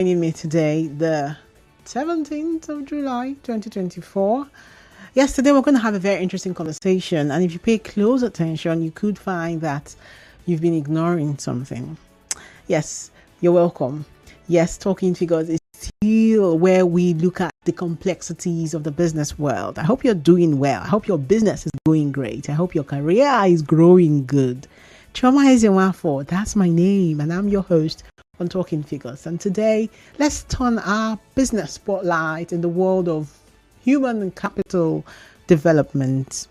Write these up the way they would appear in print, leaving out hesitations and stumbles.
Joining me today, the 17th of July, 2024. Yes, today we're going to have a very interesting conversation. And if you pay close attention, you could find that you've been ignoring something. Yes, you're welcome. Yes, Talking Figures is still where we look at the complexities of the business world. I hope you're doing well. I hope your business is going great. I hope your career is growing good. Choma Ezenwafo, that's my name, and I'm your host on Talking Figures. And today, let's turn our business spotlight in the world of human capital development.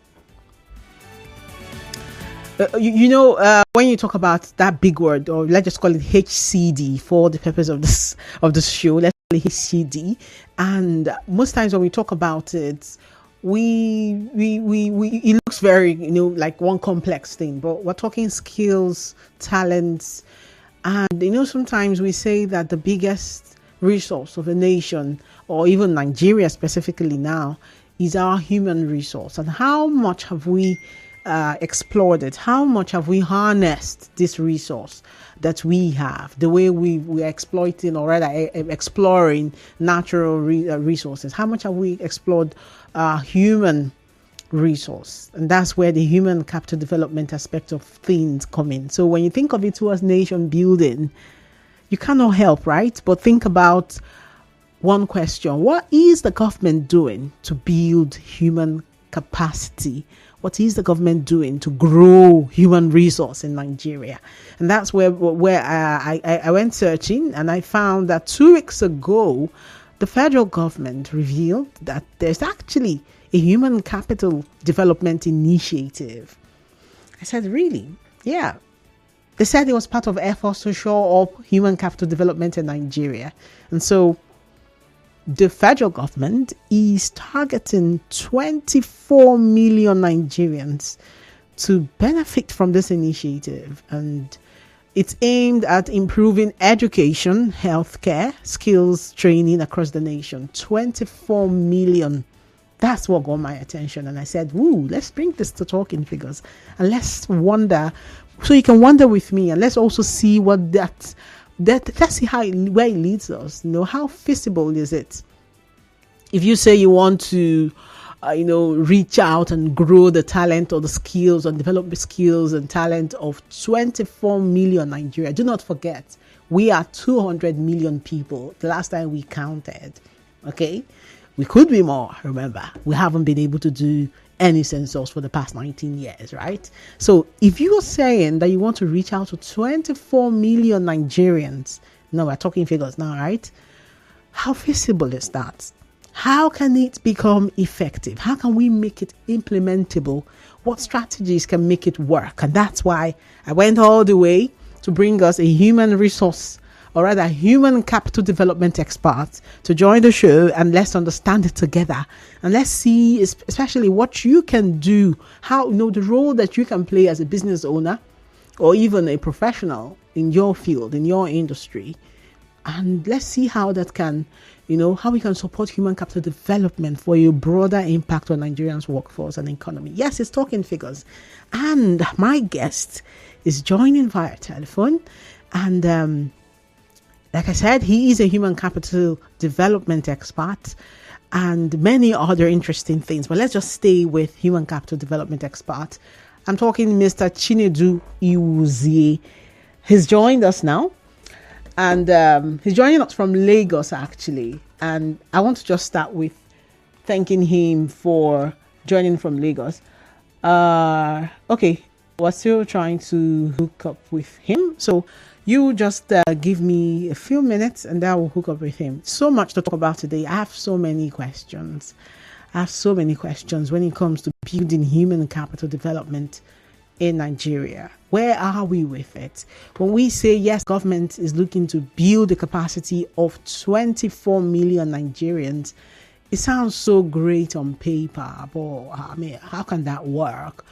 When you talk about that big word, or let's just call it HCD for the purpose of this show, let's call it HCD. And most times when we talk about it, we it looks very like one complex thing, but we're talking skills, talents, and sometimes we say that the biggest resource of a nation, or even Nigeria specifically now, is our human resource. And how much have we explored it? How much have we harnessed this resource that we have, the way we are exploiting, or rather exploring natural resources? How much have we explored human resource? And that's where the human capital development aspect of things come in. So when you think of it towards nation building, you cannot help, right, but think about one question: what is the government doing to build human capacity? What is the government doing to grow human resource in Nigeria? And that's where I went searching, and I found that 2 weeks ago, the federal government revealed that there's actually a human capital development initiative. I said, really? Yeah. They said it was part of efforts to shore up human capital development in Nigeria. And so the federal government is targeting 24 million Nigerians to benefit from this initiative. And it's aimed at improving education, healthcare, skills training across the nation. 24 million. That's what got my attention. And I said, let's bring this to Talking Figures. And let's wonder. So you can wonder with me. And let's also see what let's see where it leads us. How feasible is it? If you say you want to, reach out and grow the talent or the skills and develop the skills and talent of 24 million Nigeria, do not forget, we are 200 million people the last time we counted. Okay? We could be more, remember. We haven't been able to do any census for the past 19 years, right? So if you're saying that you want to reach out to 24 million Nigerians, no, we're talking figures now, right? How feasible is that? How can it become effective? How can we make it implementable? What strategies can make it work? And that's why I went all the way to bring us a human resource, or rather human capital development expert, to join the show, and let's understand it together. And let's see especially what you can do, how, the role that you can play as a business owner or even a professional in your field, in your industry. And let's see how that can, how we can support human capital development for a broader impact on Nigerians' workforce and economy. Yes, it's Talking Figures. And my guest is joining via telephone. And like I said, he is a human capital development expert and many other interesting things. But let's just stay with human capital development expert. I'm talking Mr. Chinedu Ewuzie. He's joined us now. And he's joining us from Lagos, actually. And I want to just start with thanking him for joining from Lagos. Okay, we're still trying to hook up with him. So you just give me a few minutes and I will hook up with him. So much to talk about today. I have so many questions. When it comes to building human capital development in Nigeria. Where are we with it? When we say, yes, government is looking to build the capacity of 24 million Nigerians, it sounds so great on paper, but I mean, how can that work?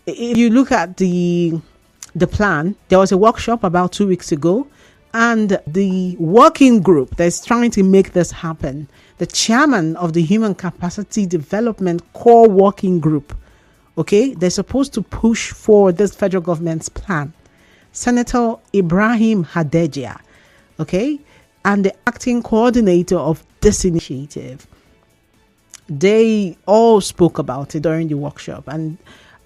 If you look at the plan, there was a workshop about 2 weeks ago, and the working group that's trying to make this happen, the chairman of the Human Capacity Development Core Working Group, okay, they're supposed to push for this federal government's plan. Senator Ibrahim Hadejia, okay, and the acting coordinator of this initiative. They all spoke about it during the workshop, and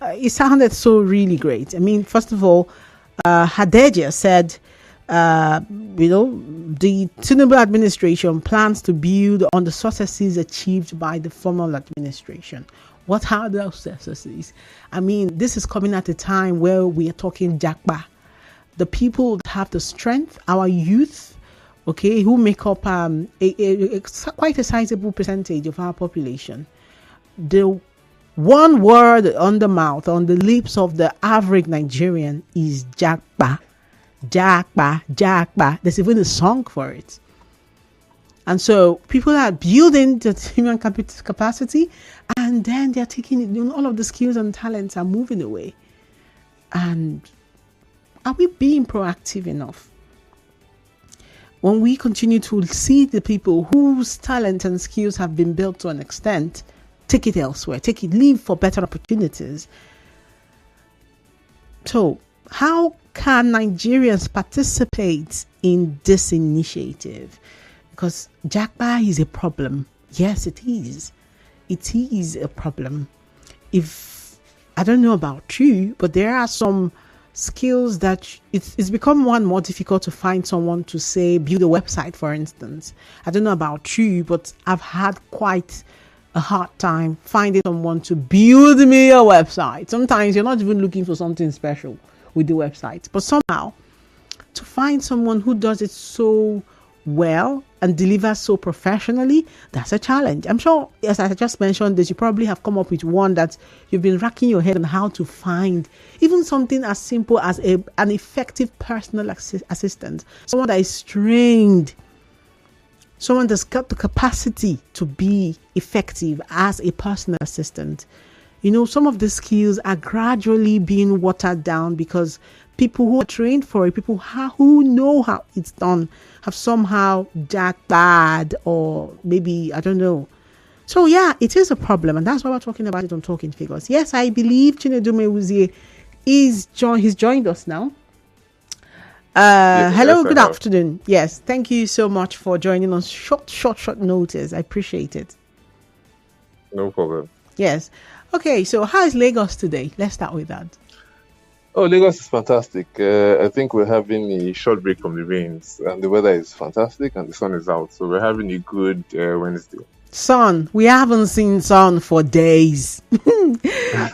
it sounded so really great. I mean, first of all, Hadeja said, the Tinubu administration plans to build on the successes achieved by the former administration. What are those successes? I mean, this is coming at a time where we are talking Jakba. The people that have the strength, our youth, okay, who make up quite a sizable percentage of our population. The one word on the mouth, on the lips of the average Nigerian is Jakba. Jakba, Jakba. There's even a song for it. And so people are building the human capacity, and then they're taking it, all of the skills and talents are moving away. And are we being proactive enough? When we continue to see the people whose talent and skills have been built to an extent, take it elsewhere, leave for better opportunities. So how can Nigerians participate in this initiative? Because Jakba is a problem. Yes, it is. It is a problem. I don't know about you, but there are some skills that it's become more difficult to find someone to say build a website, for instance. I don't know about you, but I've had quite a hard time finding someone to build me a website. Sometimes you're not even looking for something special with the website, but somehow to find someone who does it so well and delivers so professionally, that's a challenge. I'm sure, as I just mentioned this, you probably have come up with one that you've been racking your head on how to find, even something as simple as an effective personal assistant, someone that is trained, someone that's got the capacity to be effective as a personal assistant. Some of the skills are gradually being watered down because people who are trained for it, people who know how it's done, have somehow jacked bad, or maybe, I don't know. So yeah, it is a problem, and that's why we're talking about it on Talking Figures. Yes, I believe Chinedu Ewuzie he's joined us now. Hello, good afternoon. Yes, thank you so much for joining on short notice. I appreciate it. No problem. Yes. Okay, so how is Lagos today? Let's start with that. Oh, Lagos is fantastic. I think we're having a short break from the rains, and the weather is fantastic, and the sun is out. So we're having a good Wednesday. Sun. We haven't seen sun for days.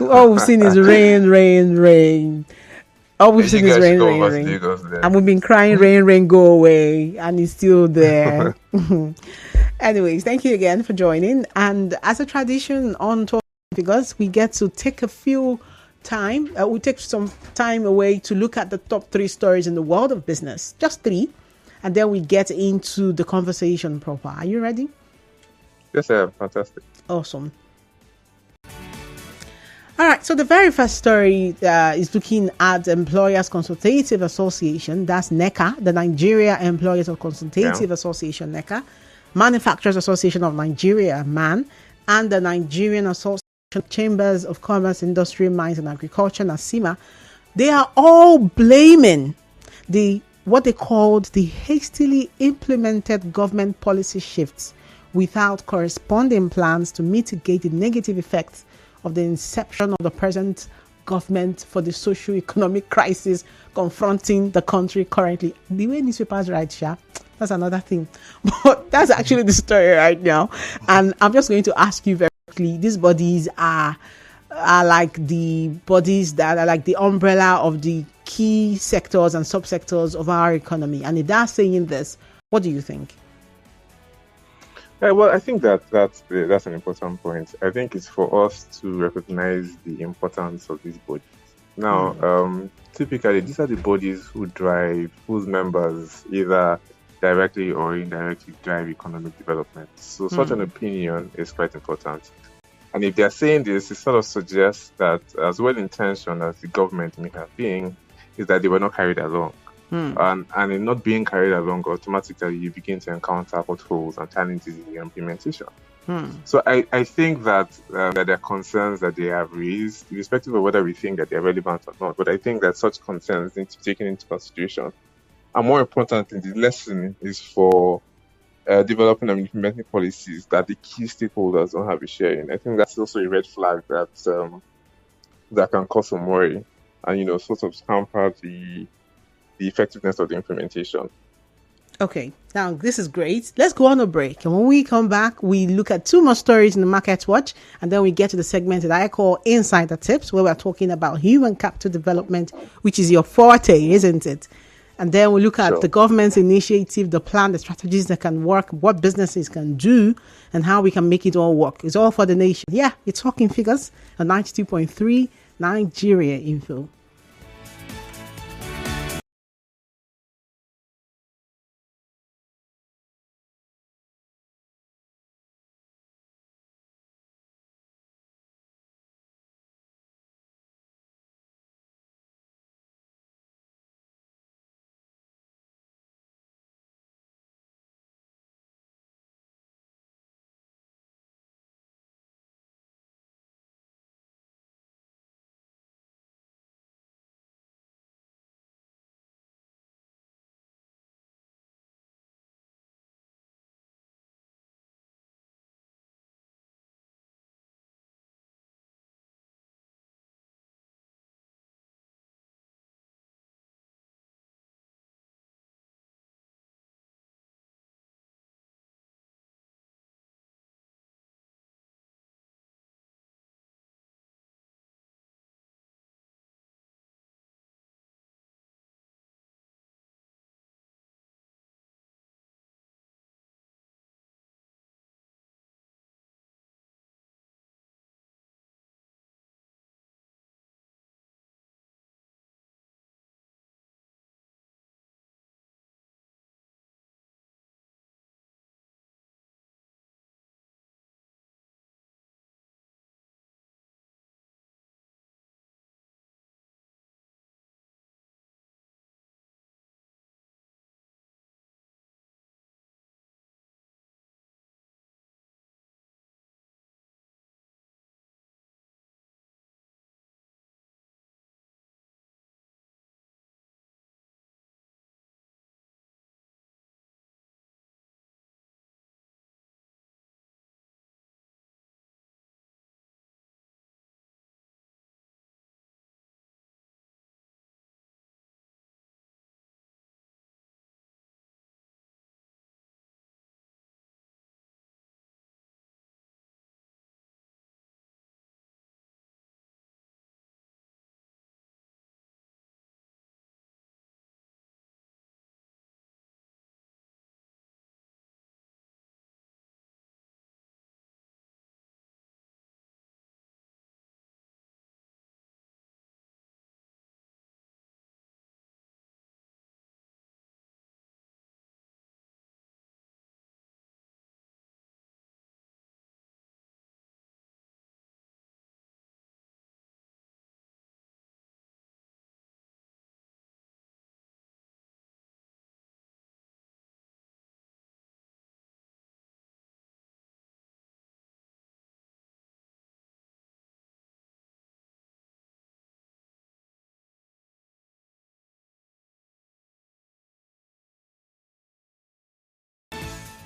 All we've seen is rain. All we've seen is rain. Lagos, and we've been crying, rain, go away, and it's still there. Anyways, thank you again for joining. And as a tradition on Talking Figures, we get to take we take some time away to look at the top 3 stories in the world of business, just 3, and then we get into the conversation proper. Are you ready? Yes, I am. Fantastic. Awesome. All right, so the very first story is looking at Employers Consultative Association, that's NECA, the Nigeria Employers Consultative Association, NECA, Manufacturers Association of Nigeria, MAN, and the Nigerian Association of Chambers of Commerce, Industry, Mines and Agriculture, NASIMA. They are all blaming what they called the hastily implemented government policy shifts without corresponding plans to mitigate the negative effects of the inception of the present government for the socio-economic crisis confronting the country currently. The way newspapers write, that's another thing. But that's actually the story right now. And I'm just going to ask you very quickly, these bodies are like the bodies that are like the umbrella of the key sectors and subsectors of our economy. And if they're saying this, what do you think? Well, I think that's an important point. I think it's for us to recognize the importance of these bodies. Now, typically, these are the bodies whose members either directly or indirectly drive economic development. So such an opinion is quite important. And if they're saying this, it sort of suggests that as well-intentioned as the government may have been, is that they were not carried along. And in not being carried along, automatically you begin to encounter potholes and challenges in the implementation. So I think that there are concerns that they have raised, irrespective of whether we think that they're relevant or not. But I think that such concerns need to be taken into consideration And more importantly, the lesson is for developing and implementing policies that the key stakeholders don't have a share in. I think that's also a red flag that can cause some worry and sort of hamper the effectiveness of the implementation. Okay, now this is great. Let's go on a break. And when we come back, we look at two more stories in the Market Watch, and then we get to the segment that I call Insider Tips, where we're talking about human capital development, which is your forte, isn't it? And then we look at the government's initiative, the plan, the strategies that can work, what businesses can do, and how we can make it all work. It's all for the nation. Yeah, it's Talking Figures on 92.3 Nigeria Info.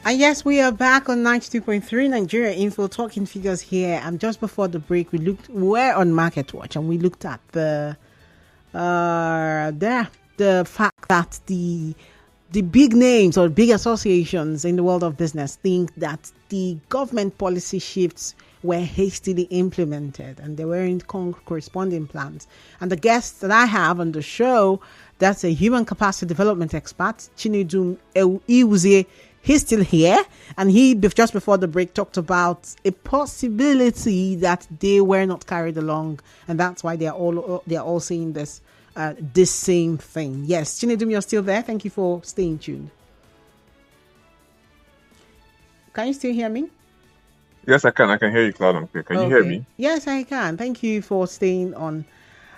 And yes, we are back on 92.3 Nigeria Info Talking Figures here. And just before the break, we're on Market Watch and we looked at the fact that the big names or big associations in the world of business think that the government policy shifts were hastily implemented and there weren't corresponding plans. And the guest that I have on the show, that's a human capacity development expert, Chinedu Ewuzie. He's still here, and he just before the break talked about a possibility that they were not carried along, and that's why they're all saying this same thing. Yes, Chinedu, you're still there. Thank you for staying tuned. Can you still hear me? Yes, I can. I can hear you loud and clear. Can you hear me? Yes, I can. Thank you for staying on.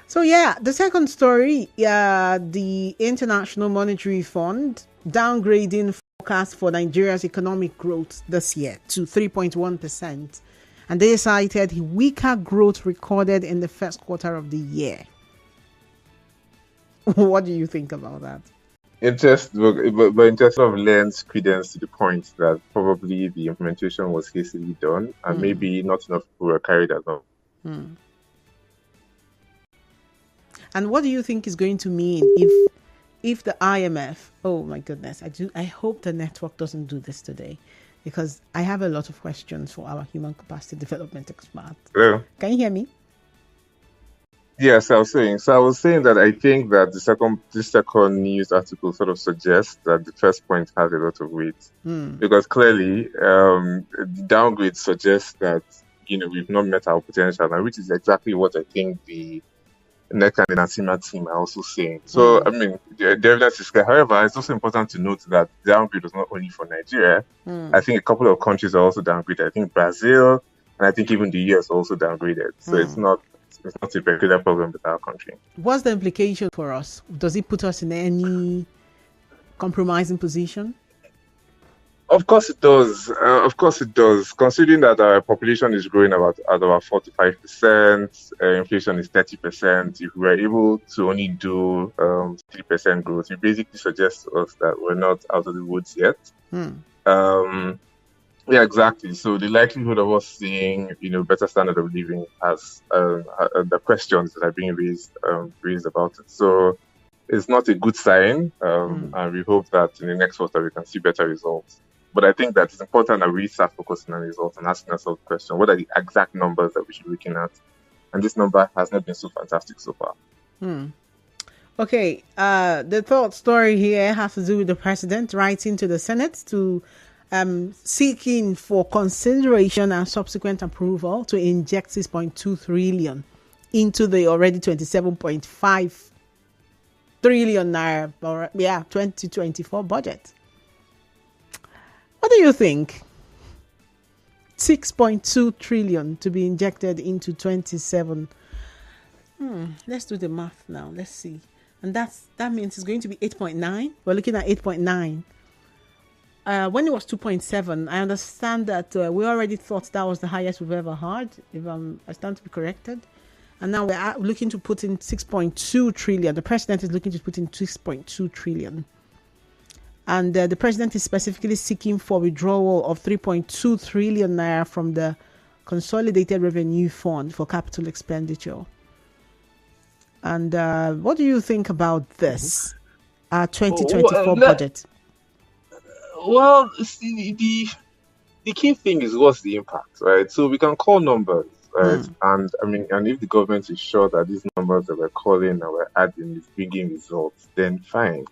So yeah, the second story, the International Monetary Fund downgrading forecast for Nigeria's economic growth this year to 3.1%. And they cited weaker growth recorded in the first quarter of the year. What do you think about that? but it just sort of lends credence to the point that probably the implementation was hastily done, and Hmm. maybe not enough people were carried along. Hmm. And what do you think is going to mean if the IMF? Oh my goodness, I hope the network doesn't do this today, because I have a lot of questions for our human capacity development expert. Well, Can you hear me? yes, I was saying. So I was saying that I think that this second news article sort of suggests that the first point has a lot of weight, Hmm. because clearly the downgrade suggests that we've not met our potential, and which is exactly what I think the NEC and the NASIMA team are also saying. So, Hmm. I mean, the evidence is clear. However, it's also important to note that the downgrade was not only for Nigeria. Hmm. I think a couple of countries are also downgraded. I think Brazil, and I think even the US also downgraded. So Hmm. it's not a particular problem with our country. What's the implication for us? Does it put us in any compromising position? Of course it does. Of course it does. Considering that our population is growing at about 45%, inflation is 30%. If we were able to only do 3% growth, it basically suggests to us that we're not out of the woods yet. Hmm. Um, yeah, exactly. So the likelihood of us seeing, better standard of living has the questions that are being raised about it. So it's not a good sign, Hmm. and we hope that in the next quarter we can see better results. But I think that it's important that we start focusing on results and asking ourselves the question: what are the exact numbers that we should be looking at? And this number has not been so fantastic so far. Hmm. Okay, the third story here has to do with the president writing to the Senate to seeking for consideration and subsequent approval to inject 6.2 trillion into the already 27.5 trillion naira, 2024 budget. What do you think? 6.2 trillion to be injected into 27. Let's do the math now. Let's see. And that means it's going to be 8.9. We're looking at 8.9. When it was 2.7, I understand that we already thought that was the highest we've ever had, if I stand to be corrected. And now we're looking to put in 6.2 trillion. The president is looking to put in 6.2 trillion. And the president is specifically seeking for withdrawal of 3.2 trillion naira from the Consolidated Revenue Fund for capital expenditure. And what do you think about this 2024 budget? Well, see, the key thing is what's the impact, right? So we can call numbers, right? And I mean, and if the government is sure that these numbers that we're calling and we're adding is bringing results, then fine.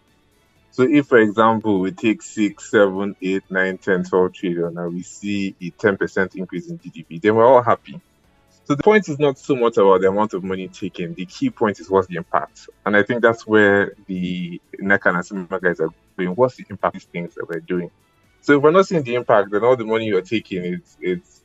So if, for example, we take 6, 7, 8, 9, 10, 12 trillion and we see a 10% increase in GDP, then we're all happy. So the point is not so much about the amount of money taken. The key point is what's the impact. And I think that's where the NECA and ASIMA guys are going. What's the impact of these things that we're doing? So if we're not seeing the impact, then all the money you're taking it's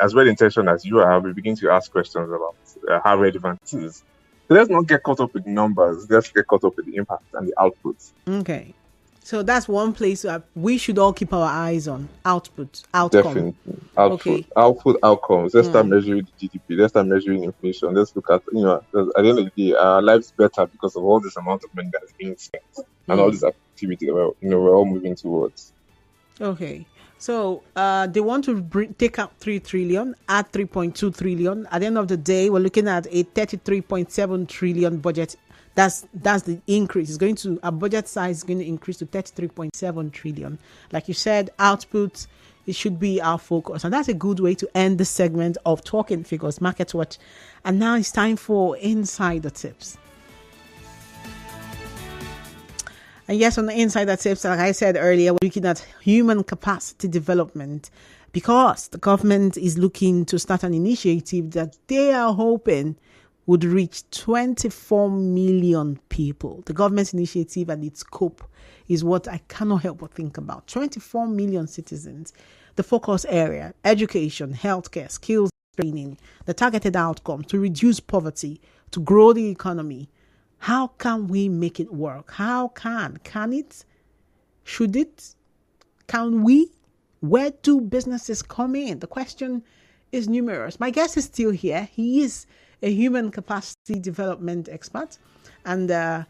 as well intentioned as you are, we begin to ask questions about how relevant it is. So let's not get caught up with numbers. Let's get caught up with the impact and the outputs. Okay. So that's one place we should all keep our eyes on. Outcome. Definitely. Output outcomes. Let's start measuring the GDP. Let's start measuring inflation. Let's look at, at the end of the day, our lives better because of all this amount of money that's being spent and all this activity that we're all moving towards. Okay. So they want to take out 3 trillion, add 3.2 trillion. At the end of the day, we're looking at a 33.7 trillion budget. That's the increase. Our budget size is going to increase to 33.7 trillion. Like you said, output, it should be our focus. And that's a good way to end the segment of Talking Figures Market Watch. And now it's time for Insider Tips. And yes, on the Insider Tips, like I said earlier, we're looking at human capacity development because the government is looking to start an initiative that they are hoping would reach 24 million people. The government's initiative and its scope is what I cannot help but think about. 24 million citizens. The focus area: education, healthcare, skills training, the targeted outcome to reduce poverty, to grow the economy. How can we make it work? Can it? Should it? Can we? Where do businesses come in? The question is numerous. My guest is still here. He is a human capacity development expert, and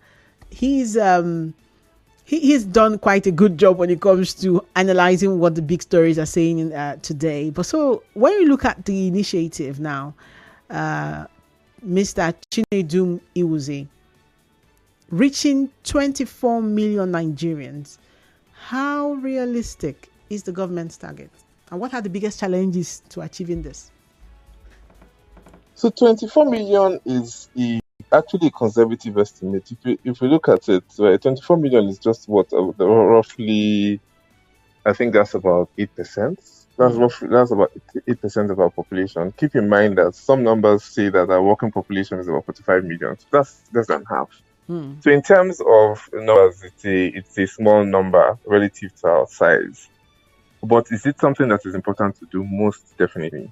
he's he's done quite a good job when it comes to analyzing what the big stories are saying today. But so when you look at the initiative now, Mr. Chinedu Ewuzie, reaching 24 million Nigerians, how realistic is the government's target? And what are the biggest challenges to achieving this? So 24 million is actually a conservative estimate. If you look at it, right, 24 million is just what roughly, I think that's about 8%. That's about 8% of our population. Keep in mind that some numbers say that our working population is about 45 million. So that's less than half. So in terms of numbers, it's a small number relative to our size. But is it something that is important to do? Most definitely.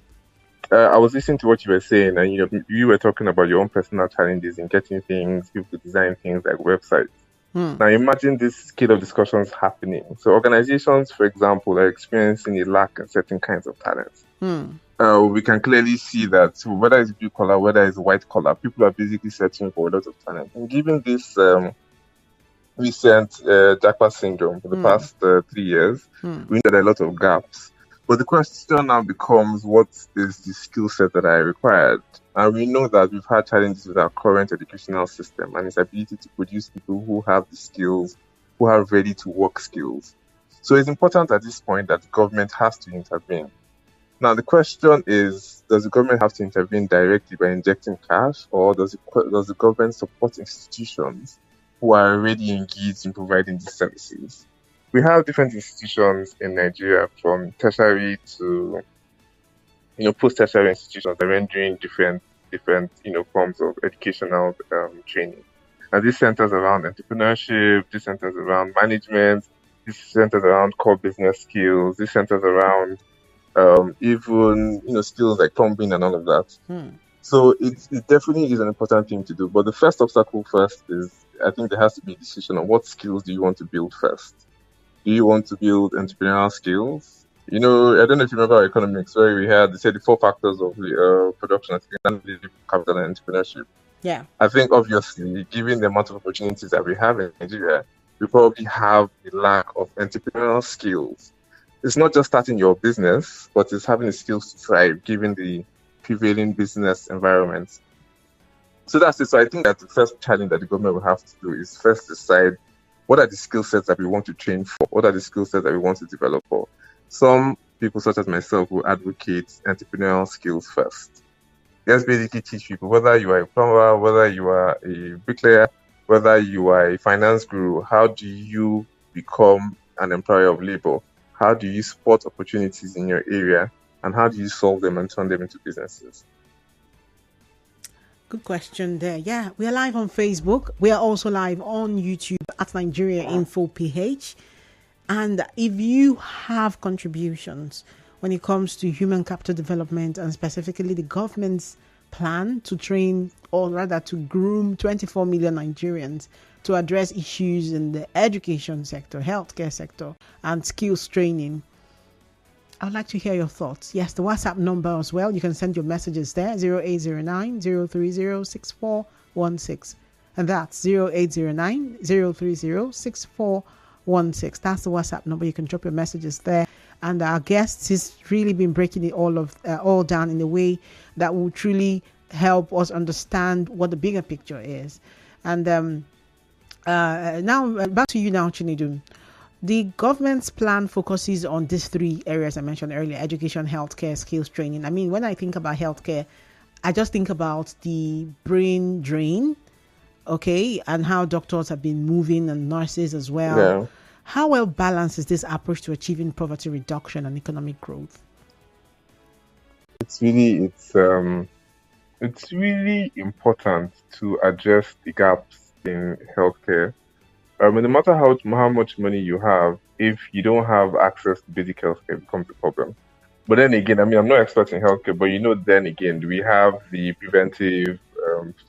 I was listening to what you were saying, and you were talking about your own personal challenges in getting things, people to design things like websites. Now imagine this scale of discussions happening. So organizations, for example, are experiencing a lack in certain kinds of talents. We can clearly see that whether it's blue collar, whether it's white collar, people are basically searching for a lot of talent. And given this recent jackpot syndrome for the past 3 years, we know there are a lot of gaps. But the question now becomes, what is the skill set that I required? And we know that we've had challenges with our current educational system and its ability to produce people who have the skills, who are ready to work skills. So it's important at this point that the government has to intervene. Now, the question is, does the government have to intervene directly by injecting cash, or does the government support institutions who are already engaged in providing these services? We have different institutions in Nigeria, from tertiary to post-tertiary institutions that are rendering different forms of educational training. And this centers around entrepreneurship, this centers around management, this centers around core business skills, this centers around even skills like plumbing and all of that. So it definitely is an important thing to do. But the first obstacle first is, I think there has to be a decision on what skills do you want to build first. Do you want to build entrepreneurial skills? I don't know if you remember our economics, where they said the 4 factors of production, capital, and entrepreneurship. Yeah. I think obviously, given the amount of opportunities that we have in Nigeria, we probably have a lack of entrepreneurial skills. It's not just starting your business, but it's having the skills to thrive, given the prevailing business environment. So that's it. So I think that the first challenge that the government will have to do is first decide, what are the skill sets that we want to train for? What are the skill sets that we want to develop for? Some people, such as myself, will advocate entrepreneurial skills first. Just basically teach people, whether you are a plumber, whether you are a bricklayer, whether you are a finance guru, how do you become an employer of labor? How do you spot opportunities in your area? And how do you solve them and turn them into businesses? Good question there. Yeah, we are live on Facebook. We are also live on YouTube at Nigeria Info PH. And if you have contributions when it comes to human capital development, and specifically the government's plan to train, or rather to groom 24 million Nigerians to address issues in the education sector, healthcare sector, and skills training, I would like to hear your thoughts. Yes, the WhatsApp number as well. You can send your messages there, 0809 030 6416. And that's 0809 030 6416. That's the WhatsApp number. You can drop your messages there. And our guest has really been breaking it all down in a way that will truly help us understand what the bigger picture is. And now, back to you now, Chinedu. The government's plan focuses on these 3 areas I mentioned earlier: education, healthcare, skills training. I mean, when I think about healthcare, I just think about the brain drain, okay, and how doctors have been moving, and nurses as well. Yeah. How well balanced is this approach to achieving poverty reduction and economic growth? It's really important to address the gaps in healthcare. No matter how much money you have, if you don't have access to basic healthcare, it becomes a problem. But then again, I'm not expert in healthcare, but then again, we have the preventive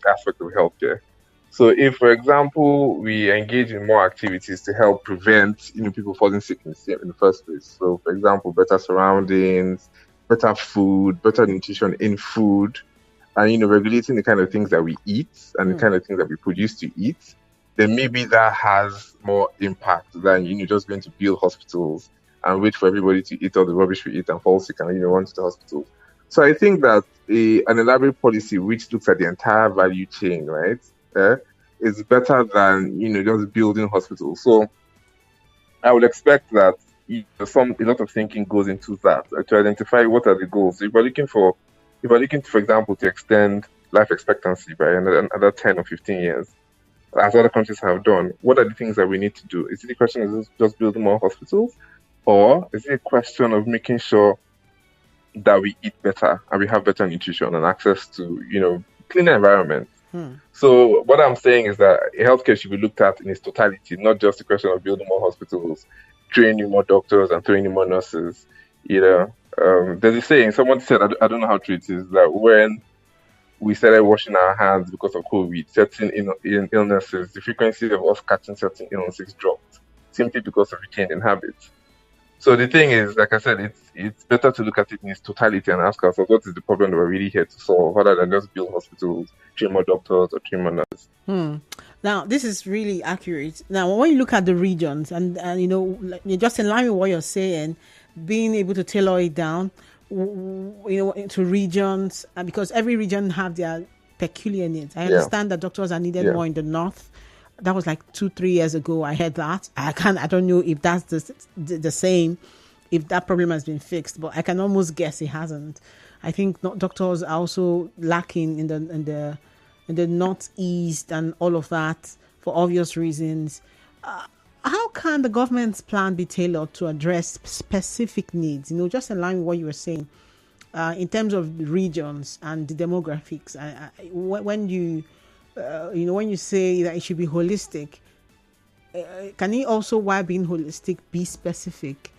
aspect of healthcare. So if, for example, we engage in more activities to help prevent people falling sick in the first place. So, for example, better surroundings, better food, better nutrition in food, and regulating the kind of things that we eat and the kind of things that we produce to eat, then maybe that has more impact than just going to build hospitals and wait for everybody to eat all the rubbish we eat and fall sick and run to the hospital. So I think that an elaborate policy which looks at the entire value chain, right, is better than just building hospitals. So I would expect that a lot of thinking goes into that to identify what are the goals. So if we're looking, for example, to extend life expectancy by another 10 or 15 years, as other countries have done, what are the things that we need to do? Is it the question of just building more hospitals, or is it a question of making sure that we eat better and we have better nutrition and access to cleaner environment? So what I'm saying is that healthcare should be looked at in its totality, not just the question of building more hospitals, training more doctors, and training more nurses. There's a saying, someone said, I don't know how true it is, that when we started washing our hands because of COVID, certain illnesses, the frequency of us catching certain illnesses dropped simply because of the change in habits. So the thing is, like I said, it's better to look at it in its totality and ask ourselves, what is the problem that we're really here to solve, rather than just build hospitals, train more doctors, or train more nurses. Now, this is really accurate. Now, when you look at the regions, and just in line with what you're saying, being able to tailor it down, into regions, and because every region have their peculiar needs. I understand that doctors are needed more in the north. That was like 2-3 years ago. I heard that. I don't know if that's the same, if that problem has been fixed, but I can almost guess it hasn't. I think doctors are also lacking in the northeast and all of that for obvious reasons. How can the government's plan be tailored to address specific needs? Just in line with what you were saying, in terms of regions and the demographics. When you say that it should be holistic, can it also, while being holistic, be specific?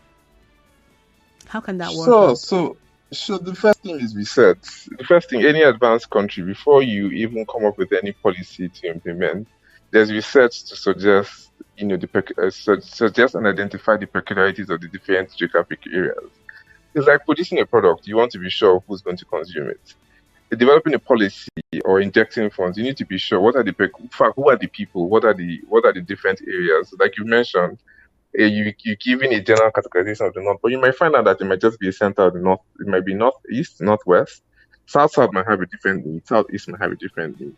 How can that work? So the first thing is research. The first thing, any advanced country, before you even come up with any policy to implement, there's research to suggest, suggest and identify the peculiarities of the different geographic areas. It's like producing a product. You want to be sure who's going to consume it. Developing a policy or injecting funds, you need to be sure who are the people, what are the different areas. Like you mentioned, you're giving a general categorization of the north, but you might find out that it might just be a center of the north. It might be northeast, northwest, south might have a different need, southeast might have a different need.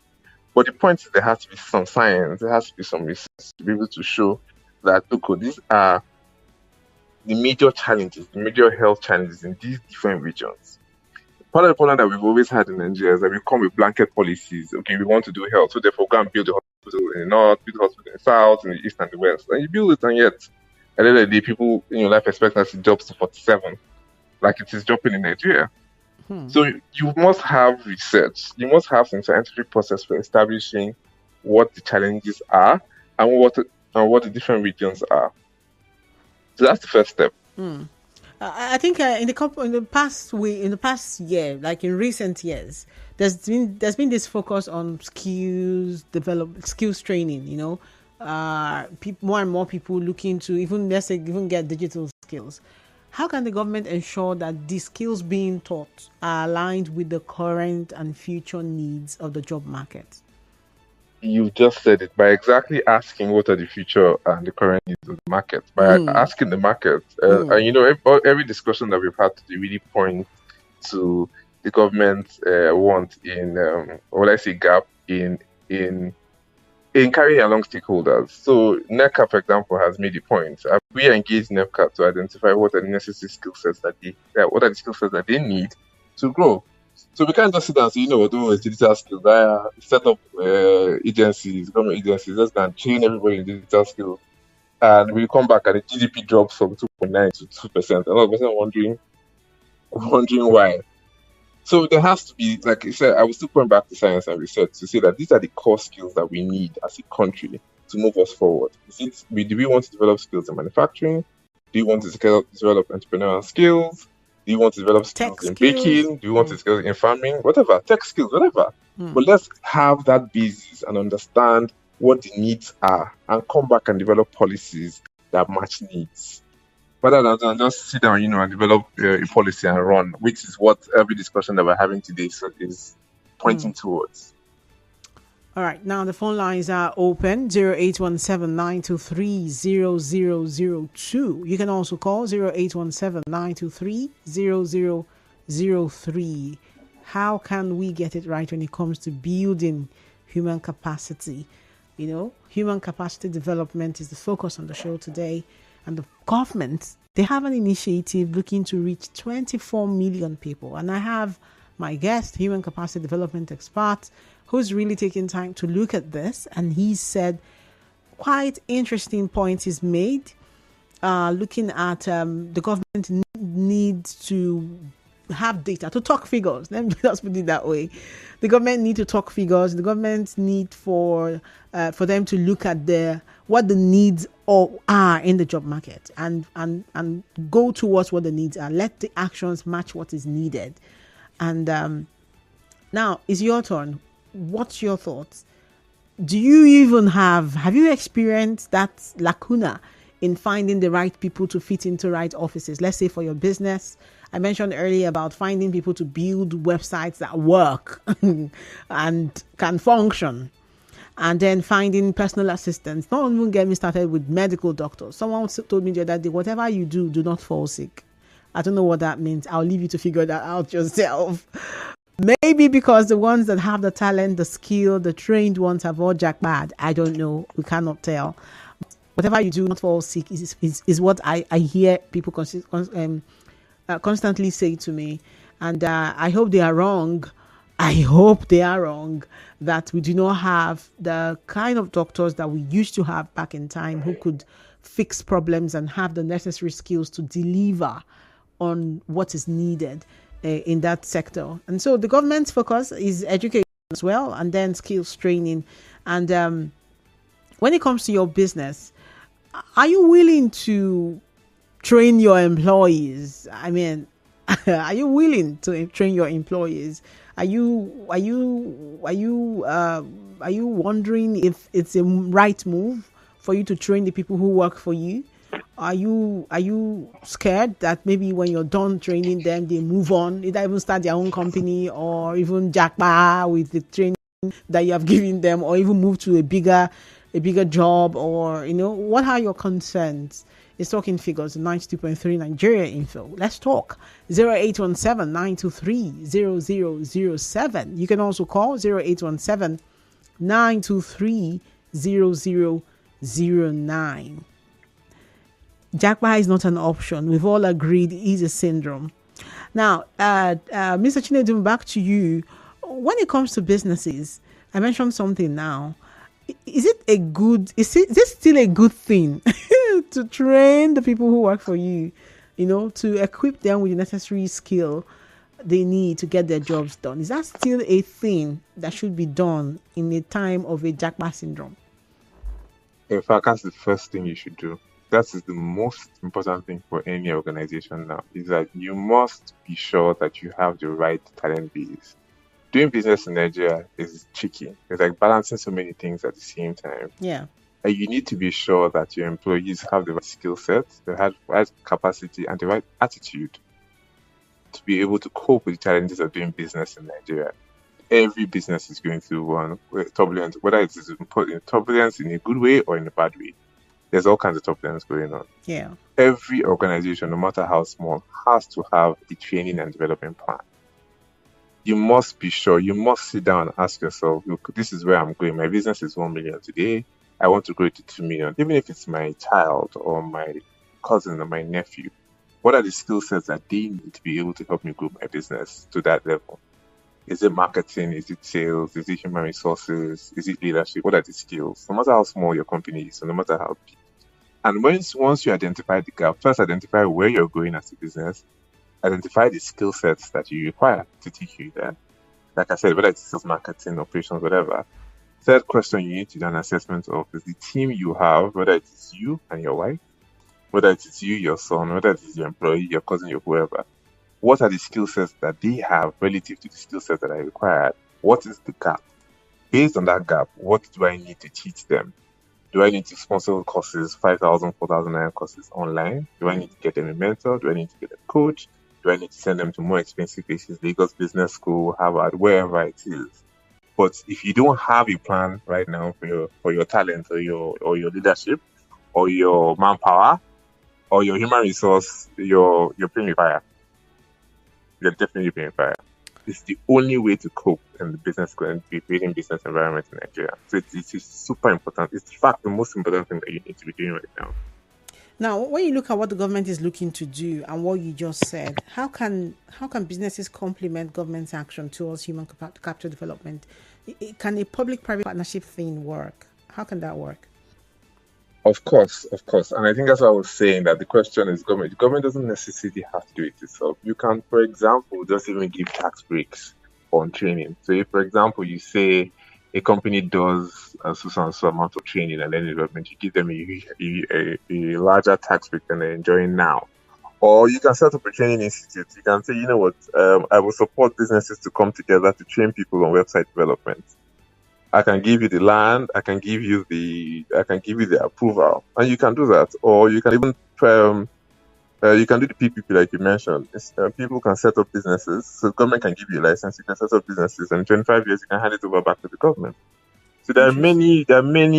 But the point is there has to be some science, there has to be some research to be able to show that, look, these are the major challenges, the major health challenges in these different regions. Part of the problem that we've always had in Nigeria is that we come with blanket policies. Okay, we want to do health, so therefore go and build a hospital in the north, build a hospital in the south, in the east and the west. And you build it, and yet, at the end of the day, people, life expectancy drops to 47, like it is dropping in Nigeria. So you must have research. You must have some scientific process for establishing what the challenges are and what the different regions are. So that's the first step. I think in the past year, like in recent years, there's been this focus on skills training. More and more people looking to even get digital skills. How can the government ensure that the skills being taught are aligned with the current and future needs of the job market? You've just said it, by exactly asking what are the future and the current needs of the market. By asking the market, and every discussion that we've had today really points to the government want in, gap in carrying along stakeholders. So NECA, for example, has made a point. We engaged NECA to identify what are the necessary skill sets that they need to grow. So we can't just sit down and say, it's digital skills. Set up government agencies, let's go and train everybody in digital skills. And we come back and the GDP drops from 2.9 to 2%. And all of us are wondering why. So there has to be, like I said, I will still point back to science and research to say that these are the core skills that we need as a country to move us forward. Do we want to develop skills in manufacturing? Do you want to develop entrepreneurial skills? Do you want to develop skills in baking? Do you want to skills in farming? Whatever, tech skills, whatever. But let's have that basis and understand what the needs are and come back and develop policies that match needs. Rather than just sit down, and develop a policy and run, which is what every discussion that we're having today is pointing towards. All right, now the phone lines are open 0817-923-0002. You can also call 0817-923-0003. How can we get it right when it comes to building human capacity? You know, human capacity development is the focus on the show today. And the government, they have an initiative looking to reach 24 million people. And I have my guest, human capacity development expert, who's really taking time to look at this. And he said quite interesting points he's made, looking at the government needs to have data to talk figures. Let me just put it that way. The government need to talk figures. The government need for them to look at what the needs are in the job market and go towards what the needs are. Let the actions match what is needed. And now it's your turn. What's your thoughts? Do you even have you experienced that lacuna in finding the right people to fit into right offices? Let's say for your business. I mentioned earlier about finding people to build websites that work and can function. And then finding personal assistants. Don't even get me started with medical doctors. Someone told me the other day, whatever you do, do not fall sick. I don't know what that means. I'll leave you to figure that out yourself. Maybe because the ones that have the talent, the skill, the trained ones have all jackpot. I don't know. We cannot tell. Whatever you do, not fall sick is what I hear people constantly say to me. And I hope they are wrong. I hope they are wrong that we do not have the kind of doctors that we used to have back in time who could fix problems and have the necessary skills to deliver on what is needed in that sector. And so the government's focus is education as well, and then skills training. And when it comes to your business, are you willing to train your employees? I mean, are you willing to train your employees? Are you wondering if it's a right move for you to train the people who work for you? Are you scared that maybe when you're done training them, they move on, either even start their own company or even jackpot with the training that you have given them, or even move to a bigger job? Or what are your concerns? It's Talking Figures, 92.3 Nigeria Info. Let's talk. 0817-923-0007. You can also call 0817-923-0009. Jackpot is not an option. We've all agreed it is a syndrome. Now, Mr. Chinedu, back to you. When it comes to businesses, I mentioned something now. Is this still a good thing to train the people who work for you, to equip them with the necessary skill they need to get their jobs done? Is that still a thing that should be done in a time of a jackpot syndrome? In fact, that's the first thing you should do. That is the most important thing for any organization now, is that you must be sure that you have the right talent base. Doing business in Nigeria is tricky. It's like balancing so many things at the same time. Yeah. And you need to be sure that your employees have the right skill set, the right capacity, and the right attitude to be able to cope with the challenges of doing business in Nigeria. Every business is going through one turbulence, whether it is turbulence in a good way or in a bad way. There's all kinds of turbulence going on. Yeah. Every organization, no matter how small, has to have a training and development plan. You must be sure, you must sit down and ask yourself, look, this is where I'm going. My business is 1 million today. I want to grow it to 2 million. Even if it's my child or my cousin or my nephew, what are the skill sets that they need to be able to help me grow my business to that level? Is it marketing? Is it sales? Is it human resources? Is it leadership? What are the skills? No matter how small your company is, no matter how big. And once you identify the gap, first identify where you're going as a business, identify the skill sets that you require to take you there. Like I said, whether it's sales, marketing, operations, whatever. Third question you need to do an assessment of is the team you have, whether it is you and your wife, whether it is you, your son, whether it is your employee, your cousin, your whoever. What are the skill sets that they have relative to the skill sets that are required? What is the gap? Based on that gap, what do I need to teach them? Do I need to sponsor courses, 5,000, 4,000 courses online? Do I need to get them a mentor? Do I need to get a coach? Do I need to send them to more expensive places, Lagos Business School, Harvard, wherever it is? But if you don't have a plan right now for your talent or your leadership or your manpower or your human resource, you're paying with fire. You're definitely paying with fire. It's the only way to cope in the business creating business environment in Nigeria. So it's super important. It's in fact the most important thing that you need to be doing right now. Now, when you look at what the government is looking to do and what you just said, how can businesses complement government's action towards human capital development? Can a public-private partnership thing work? How can that work? Of course. And I think that's why I was saying that the question is government. The government doesn't necessarily have to do it itself. You can, for example, just even give tax breaks on training. So if, for example, you say a company does a so amount of training and then development, you give them a larger tax break than they're enjoying now. Or you can set up a training institute. You can say, you know what, I will support businesses to come together to train people on website development. I can give you the land, I can give you the approval, and you can do that. Or you can even you can do the PPP like you mentioned. People can set up businesses, so the government can give you a license. You can set up businesses, and in 25 years you can hand it over back to the government. So there are many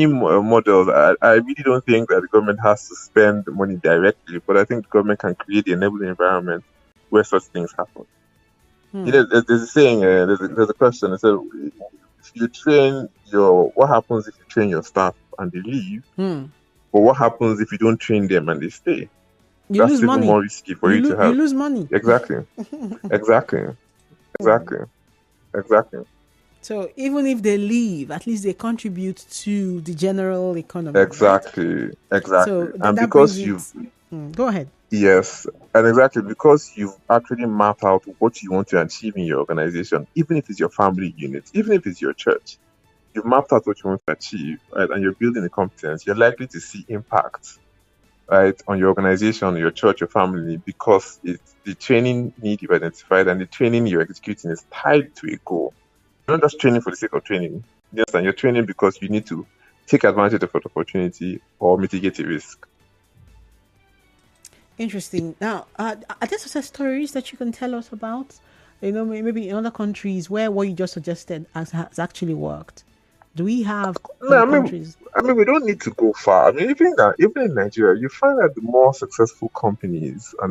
models. I really don't think that the government has to spend money directly, but I think the government can create the enabling environment where such things happen. You know, there's a saying, there's a question. It says, if you train what happens if you train your staff and they leave? But what happens if you don't train them and they stay? That's lose even money. More risky for you to have. You lose money. Exactly. So even if they leave, at least they contribute to the general economy. Exactly. Right? So and because go ahead. Yes, and exactly because you've actually mapped out what you want to achieve in your organization, even if it's your family unit, even if it's your church, you've mapped out what you want to achieve, right? And you're building a competence, you're likely to see impact, right, on your organization, your church, your family, because it's the training need you've identified and the training you're executing is tied to a goal. You're not just training for the sake of training. Yes, and you're training because you need to take advantage of an opportunity or mitigate a risk. Interesting. Now, are there success stories that you can tell us about? You know, maybe in other countries where what you just suggested has actually worked. Do we have countries? I mean, we don't need to go far. I mean, even in Nigeria, you find that the more successful companies are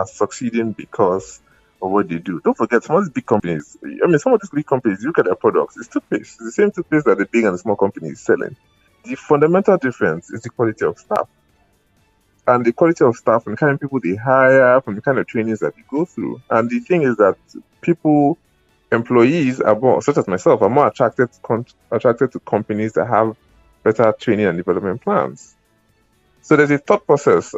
succeeding because of what they do. Don't forget, some of these big companies, some of these big companies, you look at their products, it's toothpaste. It's the same toothpaste that the big and the small companies selling. The fundamental difference is the quality of staff. And the quality of staff and the kind of people they hire, from the kind of trainings that they go through. And the thing is that employees are more, such as myself, are more attracted to companies that have better training and development plans. So there's a thought process.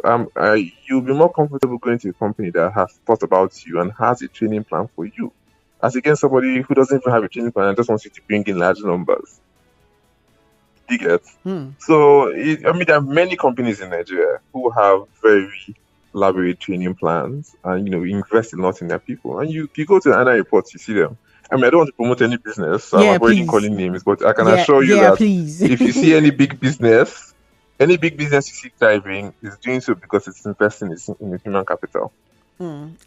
You'll be more comfortable going to a company that has thought about you and has a training plan for you, as against somebody who doesn't even have a training plan and just wants you to bring in large numbers. You get? So, there are many companies in Nigeria who have very elaborate training plans and, invest a lot in their people. And you go to the annual reports, you see them. I don't want to promote any business, so I'm avoiding calling names, but I can assure you that if you see any big business you see thriving is doing so because it's investing in the human capital.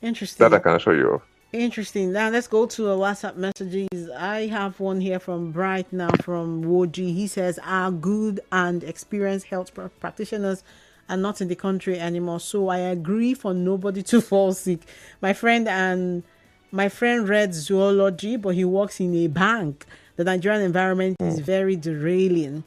Interesting. That I can assure you of. Interesting. Now let's go to WhatsApp messages. I have one here from Bright now from Woji. He says, our good and experienced health practitioners are not in the country anymore. So I agree for nobody to fall sick. My friend read zoology, but he works in a bank. The Nigerian environment is very derailing.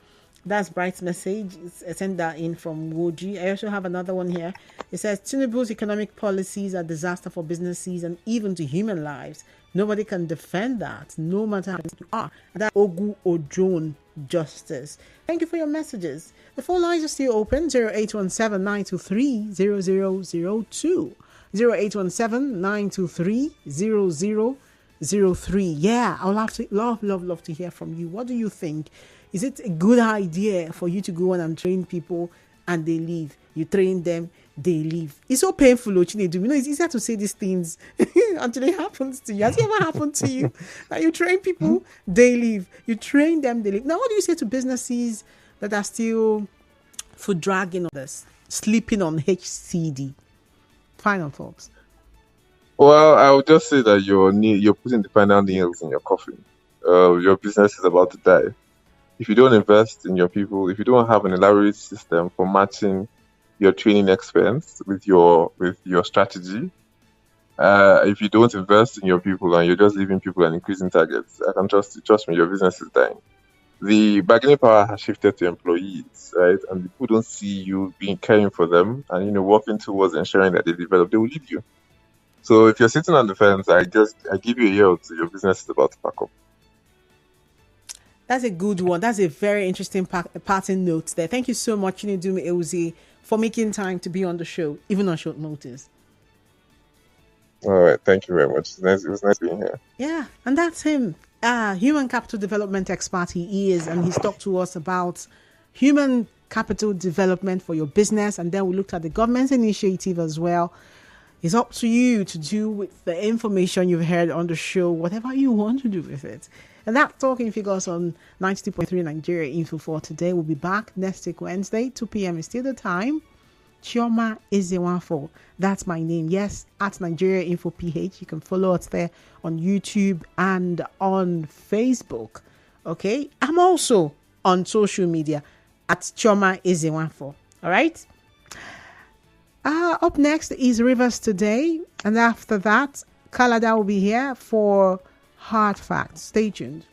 That's Bright's message. Send that in from Woji. I also have another one here. It says, Chinedu's economic policies are disaster for businesses and even to human lives. Nobody can defend that, no matter how you are. That Ogu Ojon justice. Thank you for your messages. The phone lines are still open. 0817-923-0002. 0817-923-0003. Yeah, I would love to hear from you. What do you think? Is it a good idea for you to go on and train people and they leave? You train them, they leave. It's so painful, Chinedu. It's easier to say these things until it happens to you. Has it ever happened to you? That you train people, they leave. You train them, they leave. Now, what do you say to businesses that are still foot dragging on this, sleeping on HCD? Final thoughts. Well, I would just say that you're putting the final nails in your coffin. your business is about to die. If you don't invest in your people, if you don't have an elaborate system for matching your training expense with your strategy, if you don't invest in your people and you're just leaving people and increasing targets, I can trust me, your business is dying. The bargaining power has shifted to employees, right? And people don't see you being caring for them and working towards ensuring that they develop. They will leave you. So if you're sitting on the fence, I give you a year or two, your business is about to pack up. That's a good one. That's a very interesting parting note there. Thank you so much, Chinedu Ewuzie, for making time to be on the show, even on short notice. All right. Thank you very much. It was nice being here. Yeah, and that's him. Human capital development expert he is, and he's talked to us about human capital development for your business. And then we looked at the government's initiative as well. It's up to you to do with the information you've heard on the show, whatever you want to do with it. And that's Talking Figures on 92.3 Nigeria Info for today. We'll be back next week, Wednesday, 2 p.m. is still the time. Chioma Ezewanfo. That's my name. Yes, at Nigeria Info PH. You can follow us there on YouTube and on Facebook. Okay. I'm also on social media at Chioma Ezewanfo. All right. Up next is Rivers Today. And after that, Kalada will be here for Hard Facts. Stay tuned.